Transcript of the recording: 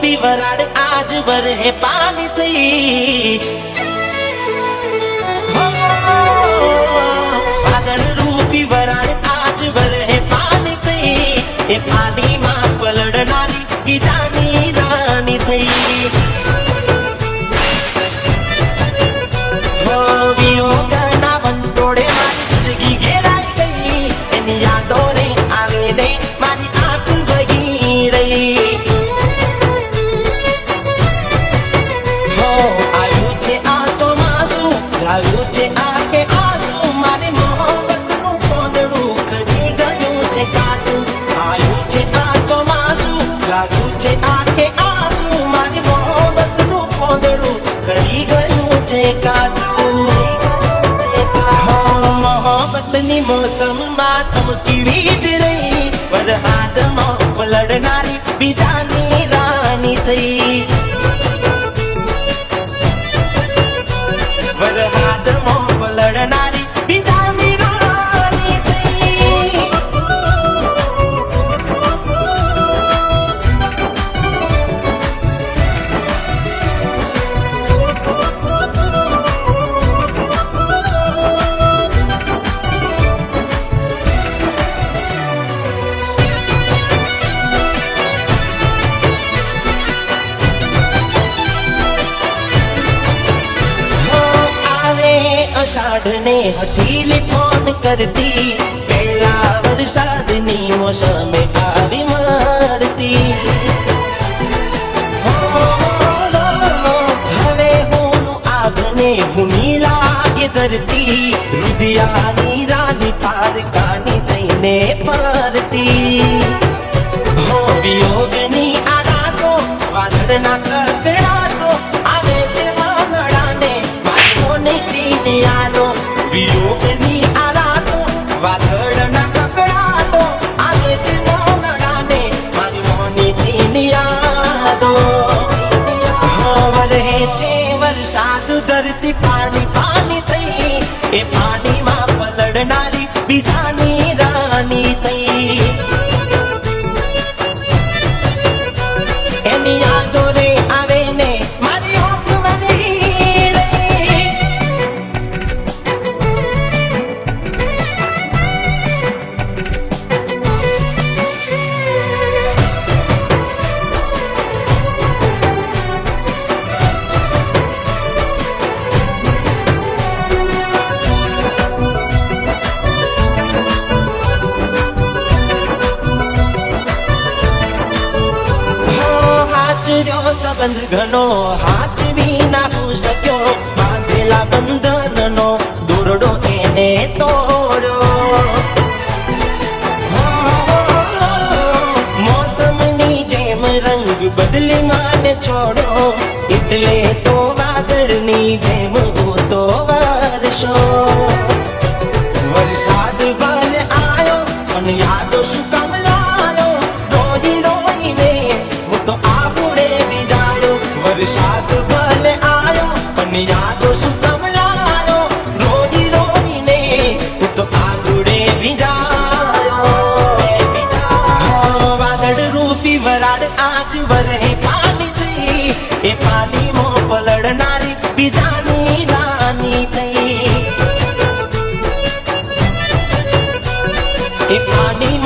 રૂપી વરાડ આજ વરહે પાણી થઈ વાદળ રૂપી વરાડ આજ વરહે પાણી થઈ એ પાણીમાં પલળનારી ગીજાની રાણી થઈ વિયોગના વંટોળે મારી જિંદગી ઘેરાઈ ગઈ એની યાદો રે આવે ને મારી આંખ વહી રહી આવ્યું છે આ તો માસુ લાવ્યું છે આંખે આંસુ મારી મોહબ્બતનું પોંદડું ખરી ગયું છે કાચું આવ્યું છે આ તો માસુ લાવ્યું છે આંખે આંસુ મારી મોહબ્બતનું પોંદડું ખરી ગયું છે કાચું મોહબ્બતની મોસમમાં તમકી વીજ રહી વરહાદમાં પલળનારી બીજાની રાણી થઈ વરહાદમાં પલળનારી બીજાની રાણી થઈ અષાઢને હઠીલી ફોન કરતી પહેલા વરસાદની મોસમે આવી મરતી હવે હું આગને ભૂમિ લાગે ધરતી રુદિયાની રાની પારકાની થઈને ફરતી વિયોગની આ રાતો વાદળના કકડાટો આવે છે વાનડાને યાદો વિયોગની આ રાતો વાદળના કકડાટો આવે છે મોનડાને મારી મોનીની યાદો વરહે છે વરસાદ ધરતી પાણી પાણી થઈ એ પાણીમાં પલળનારી બીજાની રાની થઈ એની યાદો રે આવે ને મારી આંખ વહી રહી સંબંધ ઘણો હાથ બી નાખું શક્યો બાંધેલા બંધનનો દોરડો એને તોડ્યો મોસમની જેમ રંગ બદલી માને છોડો એટલે તો વાદળની જેમ ઉતો વરસો વરસાદ ભલે આયો પણ યાદો શું કામ લાયો રોઈ રોઈને હું તો આબુડે વરસાદ ભલે આયો પણ યાદો શું કામ લાયો રોઈ રોઈને હું તો આંગુડે ભીજાયો વાદળ રૂપી વરાડ આજ વરહે પાણી થઈ એ પાણીમાં પલળનારી બીજાની રાની થઈ એ પાણી